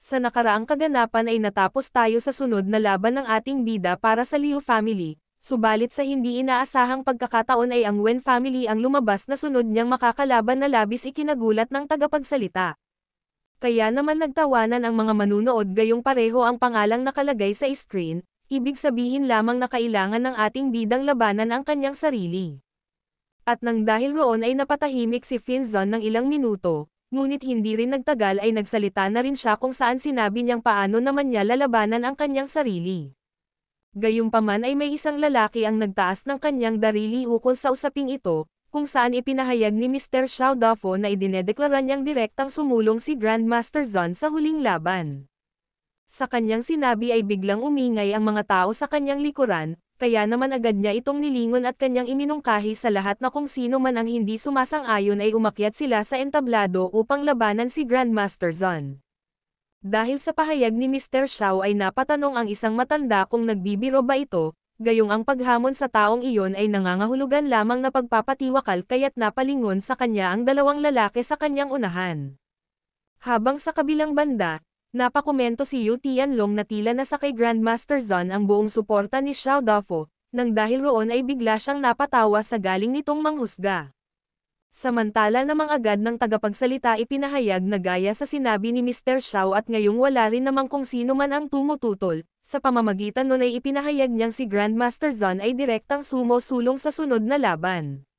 Sa nakaraang kaganapan ay natapos tayo sa sunod na laban ng ating bida para sa Liu family, subalit sa hindi inaasahang pagkakataon ay ang Wen family ang lumabas na sunod niyang makakalaban na labis ikinagulat ng tagapagsalita. Kaya naman nagtawanan ang mga manunood gayong pareho ang pangalang nakalagay sa screen, ibig sabihin lamang na kailangan ng ating bidang labanan ang kanyang sarili. At nang dahil roon ay napatahimik si Finzon ng ilang minuto, ngunit hindi rin nagtagal ay nagsalita na rin siya kung saan sinabi niyang paano naman niya lalabanan ang kanyang sarili. Gayunpaman ay may isang lalaki ang nagtaas ng kanyang darili ukol sa usaping ito, kung saan ipinahayag ni Mr. Xiao Dafo na idinedeklara niyang direktang sumulong si Grandmaster Zon sa huling laban. Sa kanyang sinabi ay biglang umingay ang mga tao sa kanyang likuran, kaya naman agad niya itong nilingon at kanyang iminungkahi sa lahat na kung sino man ang hindi sumasang-ayon ay umakyat sila sa entablado upang labanan si Grandmaster Zon. Dahil sa pahayag ni Mr. Xiao ay napatanong ang isang matanda kung nagbibiro ba ito, gayong ang paghamon sa taong iyon ay nangangahulugan lamang na pagpapatiwakal kaya't napalingon sa kanya ang dalawang lalaki sa kanyang unahan. Habang sa kabilang banda, napakomento si Yu Tianlong na tila nasa kay Grandmaster Zon ang buong suporta ni Xiao Dafo, nang dahil roon ay bigla siyang napatawa sa galing nitong manghusga. Samantala namang agad ng tagapagsalita ipinahayag na gaya sa sinabi ni Mr. Xiao at ngayong wala rin namang kung sino man ang tumututol, sa pamamagitan nun ay ipinahayag niyang si Grandmaster Zon ay direktang sumusulong sa sunod na laban.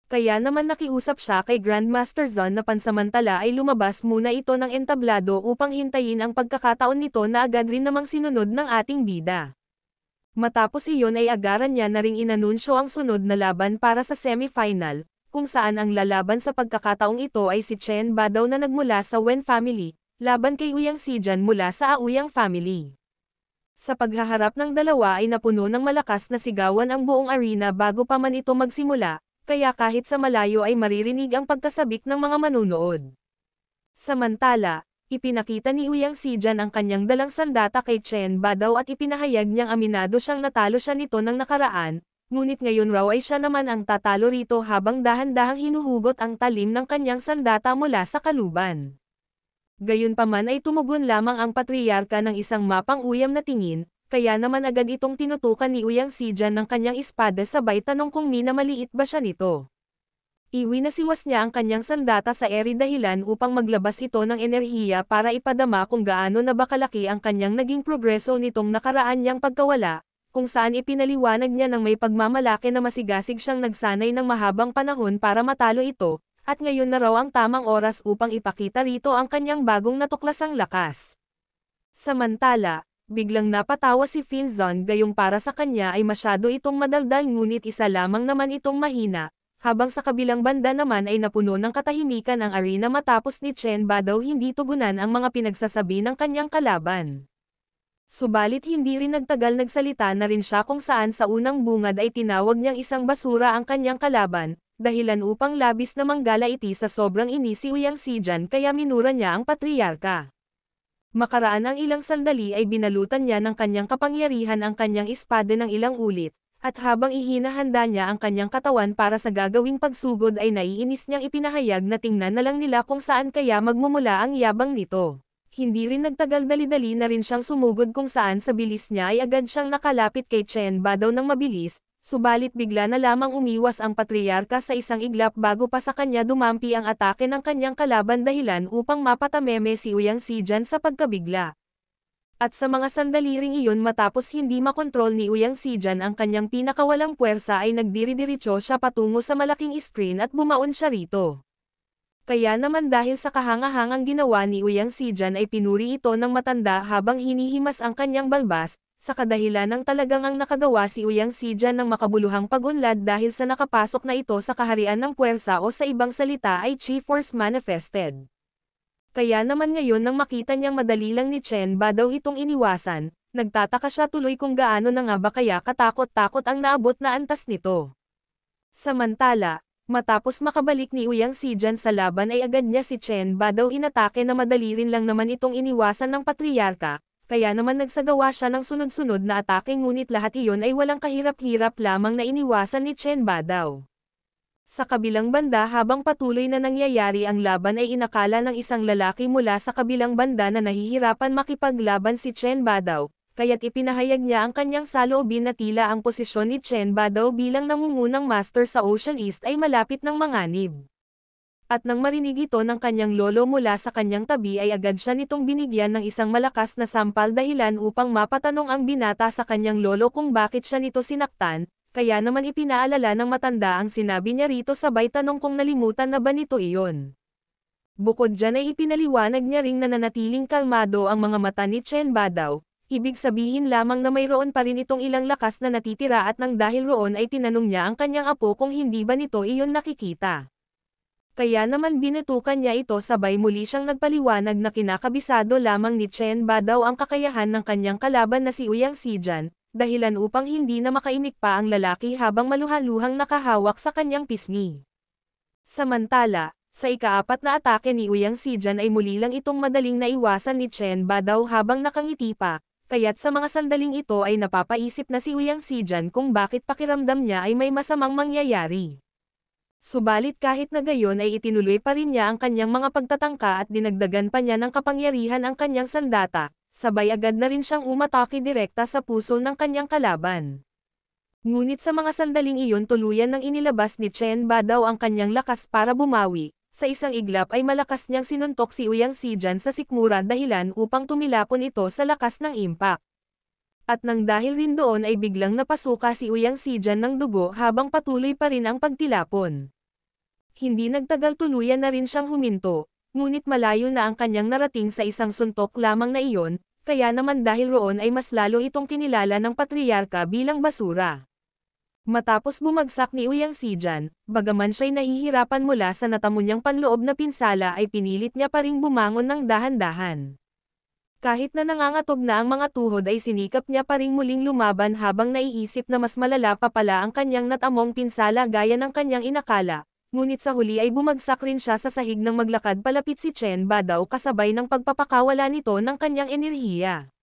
Kaya naman nakiusap siya kay Grandmaster Zon na pansamantala ay lumabas muna ito ng entablado upang hintayin ang pagkakataon nito na agad rin namang sinunod ng ating bida. Matapos iyon ay agaran niya na ring inanunsyo ang sunod na laban para sa semifinal, kung saan ang lalaban sa pagkakataong ito ay si Chen Badaw na nagmula sa Wen family, laban kay Ouyang Sijan mula sa Ouyang family. Sa paghaharap ng dalawa ay napuno ng malakas na sigawan ang buong arena bago pa man ito magsimula, kaya kahit sa malayo ay maririnig ang pagkasabik ng mga manunood. Samantala, ipinakita ni Ouyang Sijan ang kanyang dalang sandata kay Chen Badaw at ipinahayag niyang aminado siyang natalo siya nito ng nakaraan, ngunit ngayon raw ay siya naman ang tatalo rito habang dahan-dahang hinuhugot ang talim ng kanyang sandata mula sa kaluban. Gayunpaman ay tumugon lamang ang patriarka ng isang mapang uyam na tingin, kaya naman agad itong tinutukan ni Ouyang Sijan ng kanyang espada sabay tanong kung minamaliit ba siya nito. Iwinasiwas niya ang kanyang sandata sa eri dahilan upang maglabas ito ng enerhiya para ipadama kung gaano na ba kalaki ang kanyang naging progreso nitong nakaraan niyang pagkawala, kung saan ipinaliwanag niya ng may pagmamalaki na masigasig siyang nagsanay ng mahabang panahon para matalo ito, at ngayon na raw ang tamang oras upang ipakita rito ang kanyang bagong natuklasang lakas. Samantala, biglang napatawa si Finzon gayong para sa kanya ay masyado itong madaldal ngunit isa lamang naman itong mahina, habang sa kabilang banda naman ay napuno ng katahimikan ang arena matapos ni Chen Badaw hindi tugunan ang mga pinagsasabi ng kanyang kalaban. Subalit hindi rin nagtagal nagsalita na rin siya kung saan sa unang bungad ay tinawag niyang isang basura ang kanyang kalaban, dahilan upang labis na manggala iti sa sobrang inis si Ouyang Sijan kaya minura niya ang patriarka. Makaraan ang ilang sandali ay binalutan niya ng kanyang kapangyarihan ang kanyang espada ng ilang ulit, at habang ihinahanda niya ang kanyang katawan para sa gagawing pagsugod ay naiinis niyang ipinahayag na tingnan na lang nila kung saan kaya magmumula ang yabang nito. Hindi rin nagtagal dali-dali na rin siyang sumugod kung saan sa bilis niya ay agad siyang nakalapit kay Chen Badaw ng mabilis, subalit bigla na lamang umiwas ang patriarka sa isang iglap bago pa sa kanya dumampi ang atake ng kanyang kalaban dahilan upang mapatameme si Ouyang Sijan sa pagkabigla. At sa mga sandali ring iyon matapos hindi makontrol ni Ouyang Sijan ang kanyang pinakawalang puwersa ay nagdiri-diretso siya patungo sa malaking screen at bumaon siya rito. Kaya naman dahil sa kahangahangang ginawa ni Ouyang Sijan ay pinuri ito ng matanda habang hinihimas ang kanyang balbas, sa kadahilan ng talagang ang nakagawa si Ouyang Sijan ng makabuluhang pag-unlad dahil sa nakapasok na ito sa kaharian ng puwersa o sa ibang salita ay Chi Force manifested. Kaya naman ngayon nang makita niyang madali lang ni Chen Badaw itong iniwasan, nagtataka siya tuloy kung gaano na nga ba kaya katakot-takot ang naabot na antas nito. Samantala, matapos makabalik ni Ouyang Sijan sa laban ay agad niya si Chen Badaw inatake na madali rin lang naman itong iniwasan ng patriarka, kaya naman nagsagawa siya ng sunod-sunod na atake ngunit lahat iyon ay walang kahirap-hirap lamang na iniwasan ni Chen Badaw. Sa kabilang banda habang patuloy na nangyayari ang laban ay inakala ng isang lalaki mula sa kabilang banda na nahihirapan makipaglaban si Chen Badaw, kaya't ipinahayag niya ang kanyang saloobin na tila ang posisyon ni Chen Badaw bilang nangungunang master sa Ocean East ay malapit ng manganib. At nang marinig ito ng kanyang lolo mula sa kanyang tabi ay agad siya nitong binigyan ng isang malakas na sampal dahilan upang mapatanong ang binata sa kanyang lolo kung bakit siya nito sinaktan. Kaya naman ipinaalala ng matanda ang sinabi niya rito sabay tanong kung nalimutan na ba nito iyon. Bukod dyan ay ipinaliwanag niya ring nananatiling kalmado ang mga mata ni Chen Badaw, ibig sabihin lamang na mayroon pa rin itong ilang lakas na natitira at nang dahil roon ay tinanong niya ang kanyang apo kung hindi ba nito iyon nakikita. Kaya naman binutukan niya ito sabay muli siyang nagpaliwanag na kinakabisado lamang ni Chen Badaw ang kakayahan ng kanyang kalaban na si Ouyang Sijan, dahilan upang hindi na makaimik pa ang lalaki habang maluhaluhang nakahawak sa kanyang pisngi. Samantala, sa ikaapat na atake ni Ouyang Sijan ay muli lang itong madaling naiwasan ni Chen Badaw habang nakangiti pa, kaya't sa mga sandaling ito ay napapaisip na si Ouyang Sijan kung bakit pakiramdam niya ay may masamang mangyayari. Subalit kahit na gayon ay itinuloy pa rin niya ang kanyang mga pagtatangka at dinagdagan pa niya ng kapangyarihan ang kanyang sandata. Sabay agad na rin siyang umatake direkta sa puso ng kanyang kalaban. Ngunit sa mga sandaling iyon tuluyan nang inilabas ni Chen Badaw ang kanyang lakas para bumawi, sa isang iglap ay malakas niyang sinuntok si Ouyang Sijan sa sikmura dahilan upang tumilapon ito sa lakas ng impact. At nang dahil rin doon ay biglang napasuka si Ouyang Sijan ng dugo habang patuloy pa rin ang pagtilapon. Hindi nagtagal tuluyan na rin siyang huminto, ngunit malayo na ang kanyang narating sa isang suntok lamang na iyon. Kaya naman dahil roon ay mas lalo itong kinilala ng patriarka bilang basura. Matapos bumagsak ni Ouyang Sijan, bagaman siya'y nahihirapan mula sa natamo niyang panloob na pinsala ay pinilit niya pa ring bumangon ng dahan-dahan. Kahit na nangangatog na ang mga tuhod ay sinikap niya pa ring muling lumaban habang naiisip na mas malala pa pala ang kanyang natamong pinsala gaya ng kanyang inakala. Ngunit sa huli ay bumagsak rin siya sa sahig nang maglakad palapit si Chen Badaw kasabay ng pagpapakawala nito ng kanyang enerhiya.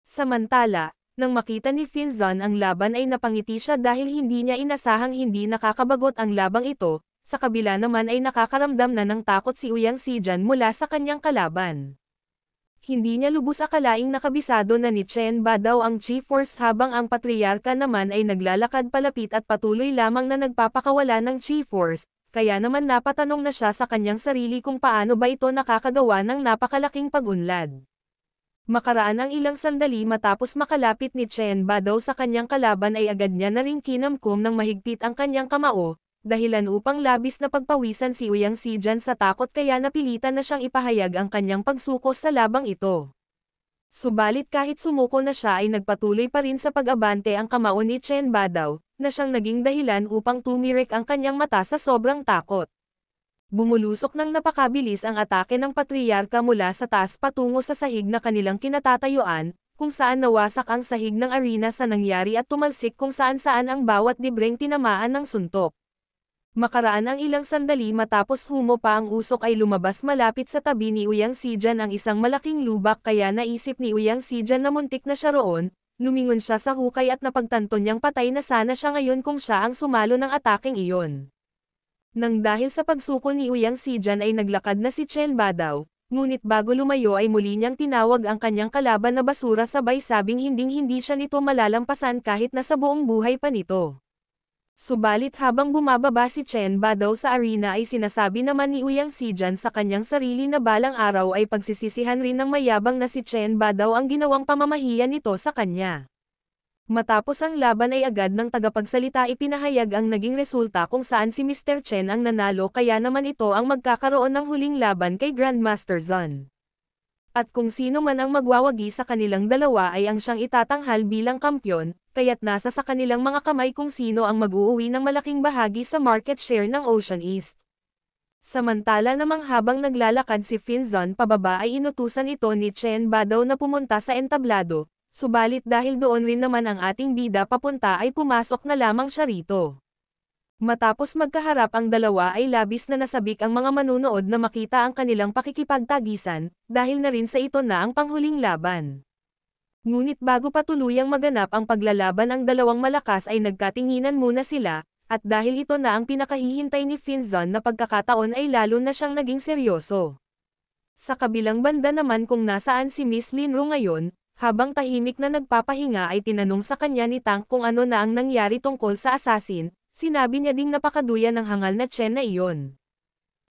Samantala, nang makita ni Finzon ang laban ay napangiti siya dahil hindi niya inasahang hindi nakakabagot ang labang ito, sa kabila naman ay nakakaramdam na ng takot si Ouyang Sijan mula sa kanyang kalaban. Hindi niya lubos akalaing nakabisado na ni Chen Badaw ang Chief Force habang ang patriarka naman ay naglalakad palapit at patuloy lamang na nagpapakawala ng Chief Force. Kaya naman napatanong na siya sa kanyang sarili kung paano ba ito nakakagawa ng napakalaking pag-unlad. Makaraan ang ilang sandali matapos makalapit ni Chen Badaw sa kanyang kalaban ay agad niya na ring kinamkom ng mahigpit ang kanyang kamao, dahilan upang labis na pagpawisan si Ouyang Sijan sa takot kaya napilitan na siyang ipahayag ang kanyang pagsuko sa labang ito. Subalit kahit sumuko na siya ay nagpatuloy pa rin sa pag-abante ang kamao ni Chen Badaw, na siyang naging dahilan upang tumirik ang kanyang mata sa sobrang takot. Bumulusok ng napakabilis ang atake ng patriarka mula sa taas patungo sa sahig na kanilang kinatatayuan, kung saan nawasak ang sahig ng arena sa nangyari at tumalsik kung saan-saan ang bawat libreng tinamaan ng suntok. Makaraan ang ilang sandali matapos humo pa ang usok ay lumabas malapit sa tabi ni Ouyang Sijan ang isang malaking lubak kaya naisip ni Ouyang Sijan na muntik na siya roon, lumingon siya sa hukay at napagtanto niyang patay na sana siya ngayon kung siya ang sumalo ng atakeng iyon. Nang dahil sa pagsuko ni Ouyang Sijan ay naglakad na si Chen Badaw, ngunit bago lumayo ay muli niyang tinawag ang kanyang kalaban na basura sabay sabing hinding-hindi siya nito malalampasan kahit na sa buong buhay pa nito. Subalit habang bumababa si Chen Badaw sa arena ay sinasabi naman ni Ouyang Sijan sa kanyang sarili na balang araw ay pagsisisihan rin ng mayabang na si Chen Badaw ang ginawang pamamahiya nito sa kanya. Matapos ang laban ay agad ng tagapagsalita ipinahayag ang naging resulta kung saan si Mr. Chen ang nanalo kaya naman ito ang magkakaroon ng huling laban kay Grandmaster Zon. At kung sino man ang magwawagi sa kanilang dalawa ay ang siyang itatanghal bilang kampyon, kaya't nasa sa kanilang mga kamay kung sino ang mag-uuwi ng malaking bahagi sa market share ng Ocean East. Samantala namang habang naglalakad si Finzon pababa ay inutusan ito ni Chen Badaw na pumunta sa entablado, subalit dahil doon rin naman ang ating bida papunta ay pumasok na lamang siya rito. Matapos magkaharap ang dalawa ay labis na nasabik ang mga manunood na makita ang kanilang pakikipagtagisan, dahil na rin sa ito na ang panghuling laban. Ngunit bago pa tuluyang maganap ang paglalaban ang dalawang malakas ay nagkatinginan muna sila, at dahil ito na ang pinakahihintay ni Finzon na pagkakataon ay lalo na siyang naging seryoso. Sa kabilang banda naman kung nasaan si Miss Linro ngayon, habang tahimik na nagpapahinga ay tinanong sa kanya ni Tank kung ano na ang nangyari tungkol sa assassin, sinabi niya ding napakaduya ng hangal na Chen na iyon.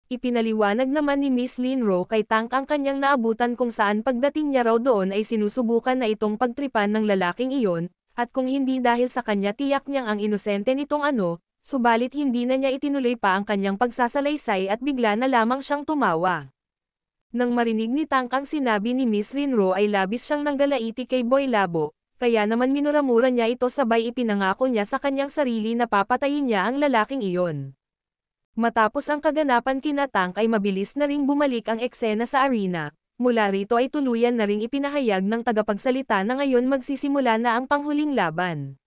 Ipinaliwanag naman ni Miss Linro kay Tank ang kanyang naabutan kung saan pagdating niya raw doon ay sinusubukan na itong pagtripan ng lalaking iyon, at kung hindi dahil sa kanya tiyak niyang ang inosente nitong subalit hindi na niya itinuloy pa ang kanyang pagsasalaysay at bigla na lamang siyang tumawa. Nang marinig ni Tank ang sinabi ni Miss Linro ay labis siyang nanggalaiti kay Boy Labo, kaya naman minuramura niya ito sabay ipinangako niya sa kanyang sarili na papatayin niya ang lalaking iyon. Matapos ang kaganapan kina Tank ay mabilis na ring bumalik ang eksena sa arena, mula rito ay tuluyan na ring ipinahayag ng tagapagsalita na ngayon magsisimula na ang panghuling laban.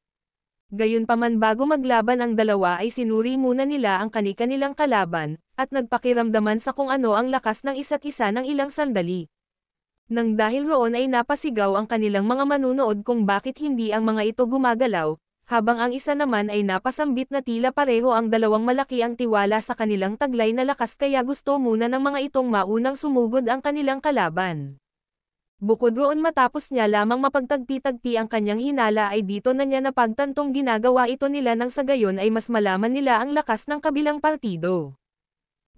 Gayunpaman bago maglaban ang dalawa ay sinuri muna nila ang kani-kanilang kalaban, at nagpakiramdaman sa kung ano ang lakas ng isa't isa ng ilang sandali. Nang dahil roon ay napasigaw ang kanilang mga manunood kung bakit hindi ang mga ito gumagalaw, habang ang isa naman ay napasambit na tila pareho ang dalawang malaki ang tiwala sa kanilang taglay na lakas kaya gusto muna ng mga itong maunang sumugod ang kanilang kalaban. Bukod roon matapos niya lamang mapagtagpi-tagpi ang kanyang hinala ay dito na niya napagtantong ginagawa ito nila nang sa gayon ay mas malaman nila ang lakas ng kabilang partido.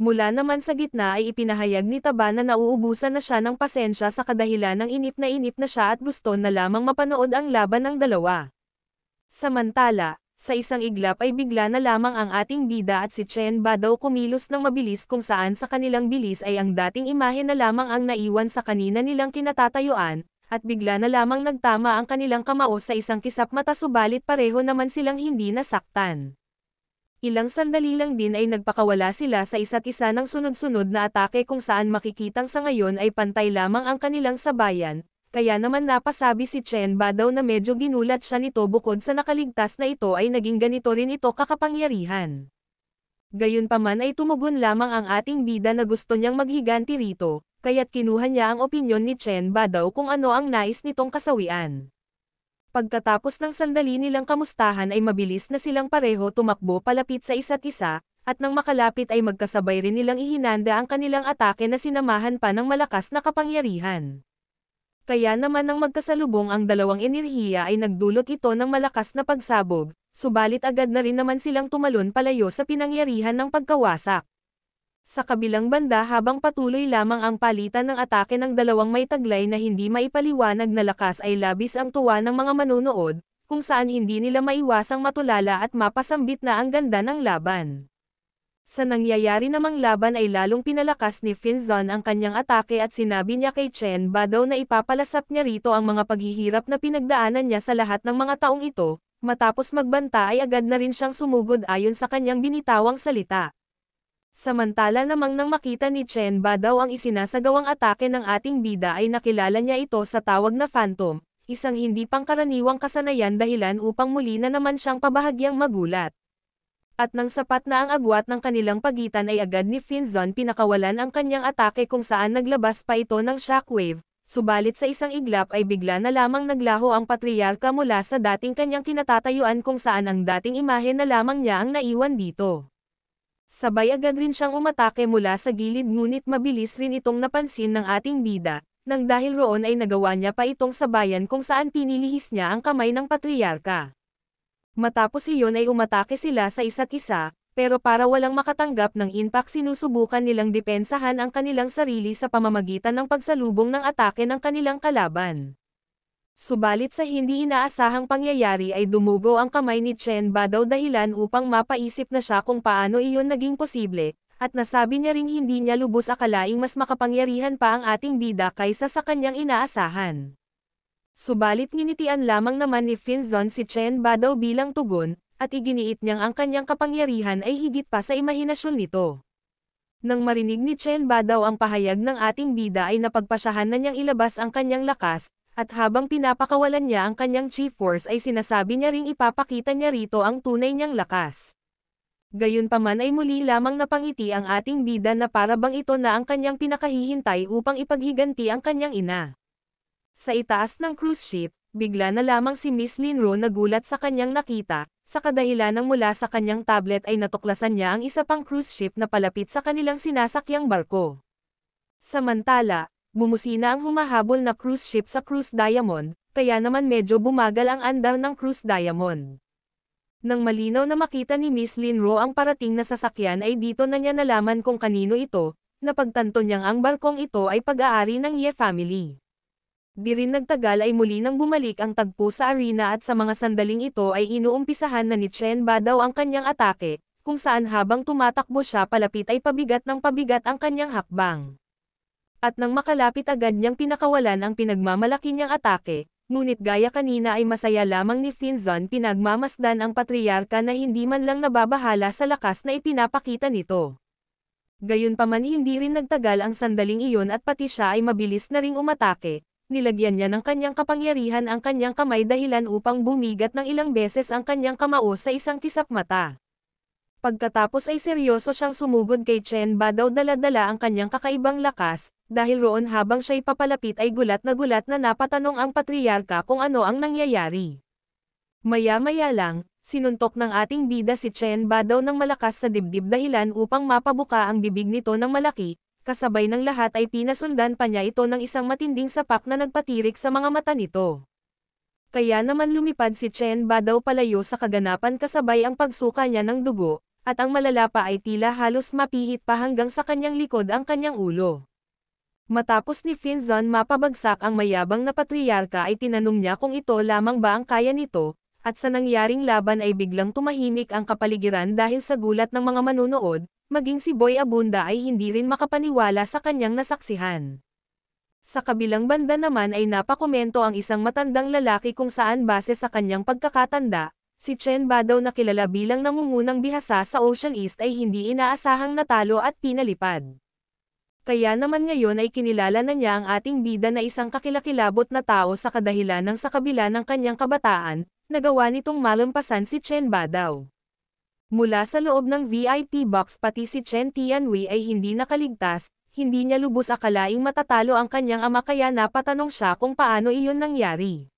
Mula naman sa gitna ay ipinahayag ni Taba na nauubusan na siya ng pasensya sa kadahilan ng inip na siya at gusto na lamang mapanood ang laban ng dalawa. Samantala, sa isang iglap ay bigla na lamang ang ating bida at si Chen Ba daw kumilos ng mabilis kung saan sa kanilang bilis ay ang dating imahe na lamang ang naiwan sa kanina nilang kinatatayuan, at bigla na lamang nagtama ang kanilang kamao sa isang kisap mata subalit pareho naman silang hindi nasaktan. Ilang sandali lang din ay nagpakawala sila sa isa't isa ng sunod-sunod na atake kung saan makikitang sa ngayon ay pantay lamang ang kanilang sabayan. Kaya naman napasabi si Chen Ba daw na medyo ginulat siya nito bukod sa nakaligtas na ito ay naging ganito rin ito kakapangyarihan. Gayunpaman ay tumugon lamang ang ating bida na gusto niyang maghiganti rito, kaya't kinuha niya ang opinyon ni Chen Ba daw kung ano ang nais nitong kasawian. Pagkatapos ng sandali nilang kamustahan ay mabilis na silang pareho tumakbo palapit sa isa't isa, at nang makalapit ay magkasabay rin nilang ihinanda ang kanilang atake na sinamahan pa ng malakas na kapangyarihan. Kaya naman nang magkasalubong ang dalawang enerhiya ay nagdulot ito ng malakas na pagsabog, subalit agad na rin naman silang tumalon palayo sa pinangyarihan ng pagkawasak. Sa kabilang banda habang patuloy lamang ang palitan ng atake ng dalawang may taglay na hindi maipaliwanag na lakas ay labis ang tuwa ng mga manunood, kung saan hindi nila maiwasang matulala at mapasambit na ang ganda ng laban. Sa nangyayari namang laban ay lalong pinalakas ni Finzon ang kanyang atake at sinabi niya kay Chen Ba daw na ipapalasap niya rito ang mga paghihirap na pinagdaanan niya sa lahat ng mga taong ito, matapos magbanta ay agad na rin siyang sumugod ayon sa kanyang binitawang salita. Samantala namang nang makita ni Chen Ba daw ang isinasagawang atake ng ating bida ay nakilala niya ito sa tawag na Phantom, isang hindi pangkaraniwang kasanayan dahilan upang muli na naman siyang pabahagyang magulat. At nang sapat na ang agwat ng kanilang pagitan ay agad ni Finzon pinakawalan ang kanyang atake kung saan naglabas pa ito ng shockwave, subalit sa isang iglap ay bigla na lamang naglaho ang patriarka mula sa dating kanyang kinatatayuan kung saan ang dating imahe na lamang niya ang naiwan dito. Sabay agad rin siyang umatake mula sa gilid ngunit mabilis rin itong napansin ng ating bida, nang dahil roon ay nagawa niya pa itong sabayan kung saan pinilihis niya ang kamay ng patriarka. Matapos iyon ay umatake sila sa isa't isa, pero para walang makatanggap ng impact sinusubukan nilang depensahan ang kanilang sarili sa pamamagitan ng pagsalubong ng atake ng kanilang kalaban. Subalit sa hindi inaasahang pangyayari ay dumugo ang kamay ni Chen Ba daw dahilan upang mapaisip na siya kung paano iyon naging posible, at nasabi niya ring hindi niya lubos akalaing mas makapangyarihan pa ang ating bida kaysa sa kanyang inaasahan. Subalit nginitian lamang naman ni Finzon si Chen Ba daw bilang tugon, at iginiit niyang ang kanyang kapangyarihan ay higit pa sa imahinasyon nito. Nang marinig ni Chen Ba daw ang pahayag ng ating bida ay napagpasyahan na niyang ilabas ang kanyang lakas, at habang pinapakawalan niya ang kanyang chief force ay sinasabi niya ring ipapakita niya rito ang tunay niyang lakas. Gayunpaman ay muli lamang napangiti ang ating bida na para bang ito na ang kanyang pinakahihintay upang ipaghiganti ang kanyang ina. Sa itaas ng cruise ship, bigla na lamang si Miss Linro nagulat sa kanyang nakita, sa kadahilanang mula sa kanyang tablet ay natuklasan niya ang isa pang cruise ship na palapit sa kanilang sinasakyang barko. Samantala, bumusina ang humahabol na cruise ship sa Cruise Diamond, kaya naman medyo bumagal ang andar ng Cruise Diamond. Nang malinaw na makita ni Miss Linro ang parating na sasakyan ay dito na niya nalaman kung kanino ito, napagtanto niyang ang barkong ito ay pag-aari ng Ye family. Di rin nagtagal ay muli nang bumalik ang tagpo sa arena at sa mga sandaling ito ay inuumpisahan na ni Chen Badaw ang kanyang atake, kung saan habang tumatakbo siya palapit ay pabigat ng pabigat ang kanyang hakbang. At nang makalapit agad niyang pinakawalan ang pinagmamalaki niyang atake, ngunit gaya kanina ay masaya lamang ni Finzon pinagmamasdan ang patriarka na hindi man lang nababahala sa lakas na ipinapakita nito. Gayunpaman hindi rin nagtagal ang sandaling iyon at pati siya ay mabilis na ring umatake, nilagyan niya ng kanyang kapangyarihan ang kanyang kamay dahilan upang bumigat ng ilang beses ang kanyang kamao sa isang kisap mata. Pagkatapos ay seryoso siyang sumugod kay Chen Badaw dala-dala ang kanyang kakaibang lakas, dahil roon habang siya'y papalapit ay gulat na napatanong ang patriarka kung ano ang nangyayari. Maya-maya lang, sinuntok ng ating bida si Chen Badaw ng malakas sa dibdib dahilan upang mapabuka ang bibig nito ng malaki, kasabay ng lahat ay pinasundan pa niya ito ng isang matinding sapak na nagpatirik sa mga mata nito. Kaya naman lumipad si Chen Badaw palayo sa kaganapan kasabay ang pagsuka niya ng dugo, at ang malala pa ay tila halos mapihit pa hanggang sa kanyang likod ang kanyang ulo. Matapos ni Finzon mapabagsak ang mayabang na patriarka ay tinanong niya kung ito lamang ba ang kaya nito, at sa nangyaring laban ay biglang tumahimik ang kapaligiran dahil sa gulat ng mga manunood, maging si Boy Abunda ay hindi rin makapaniwala sa kanyang nasaksihan. Sa kabilang banda naman ay napakomento ang isang matandang lalaki kung saan base sa kanyang pagkakatanda, si Chen Badaw na kilala bilang nangungunang bihasa sa Ocean East ay hindi inaasahang natalo at pinalipad. Kaya naman ngayon ay kinilala na niya ang ating bida na isang kakilakilabot na tao sa kadahilanang sa kabila ng kanyang kabataan, nagawa nitong malampasan si Chen Badaw. Mula sa loob ng VIP box pati si Chen Tianwei ay hindi nakaligtas, hindi niya lubos akalaing matatalo ang kanyang ama kaya napatanong siya kung paano iyon nangyari.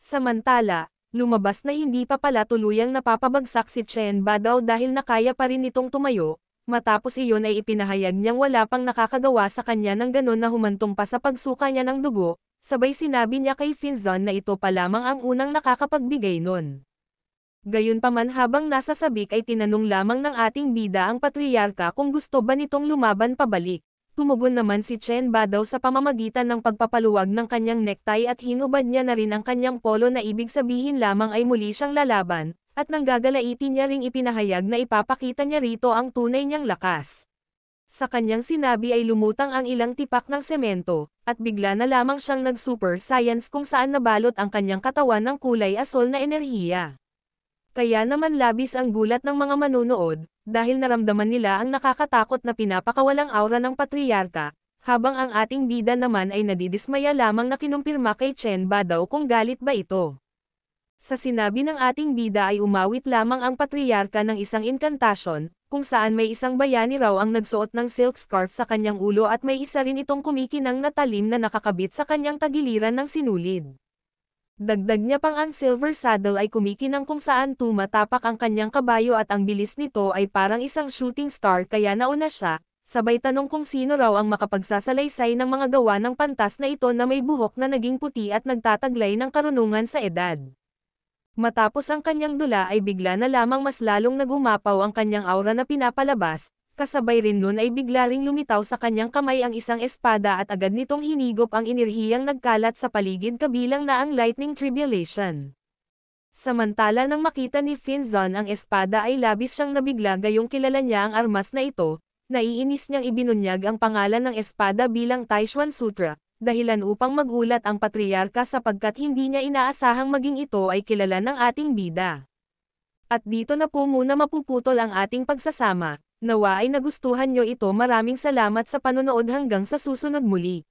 Samantala, lumabas na hindi pa pala tuluyang napapabagsak si Chen Badaw dahil nakaya pa rin nitong tumayo, matapos iyon ay ipinahayag niyang wala pang nakakagawa sa kanya ng ganon na humantong pa sa pagsuka niya ng dugo, sabay sinabi niya kay Finzon na ito pa lamang ang unang nakakapagbigay nun. Gayunpaman habang nasa sabik ay tinanong lamang ng ating bida ang patriarka kung gusto ba nitong lumaban pabalik. Tumugon naman si Chen Badaw sa pamamagitan ng pagpapaluwag ng kanyang necktie at hinubad niya na rin ang kanyang polo na ibig sabihin lamang ay muli siyang lalaban, at nang gagalaitin niya ring ipinahayag na ipapakita niya rito ang tunay niyang lakas. Sa kanyang sinabi ay lumutang ang ilang tipak ng semento, at bigla na lamang siyang nag-super science kung saan nabalot ang kanyang katawan ng kulay asol na enerhiya. Kaya naman labis ang gulat ng mga manunood, dahil naramdaman nila ang nakakatakot na pinapakawalang aura ng patriarka, habang ang ating bida naman ay nadidismaya lamang na kinumpirma kay Chen Badaw kung galit ba ito. Sa sinabi ng ating bida ay umawit lamang ang patriarka ng isang inkantasyon, kung saan may isang bayani raw ang nagsuot ng silk scarf sa kanyang ulo at may isa rin itong kumikinang na talim na nakakabit sa kanyang tagiliran ng sinulid. Dagdag niya pang ang silver saddle ay kumikinang kung saan tumatapak ang kanyang kabayo at ang bilis nito ay parang isang shooting star kaya nauna siya, sabay tanong kung sino raw ang makapagsasalaysay ng mga gawa ng pantas na ito na may buhok na naging puti at nagtataglay ng karunungan sa edad. Matapos ang kanyang dula ay bigla na lamang mas lalong nagumapaw ang kanyang aura na pinapalabas, kasabay rin nun ay bigla ring lumitaw sa kanyang kamay ang isang espada at agad nitong hinigop ang enerhiyang nagkalat sa paligid kabilang na ang lightning tribulation. Samantala nang makita ni Finzon ang espada ay labis siyang nabigla gayong kilala niya ang armas na ito, naiinis niyang ibinunyag ang pangalan ng espada bilang Taishuan Sutra, dahilan upang magulat ang patriarka sapagkat hindi niya inaasahang maging ito ay kilala ng ating bida. At dito na po muna mapuputol ang ating pagsasama. Nawa ay nagustuhan nyo ito. Maraming salamat sa panonood hanggang sa susunod muli.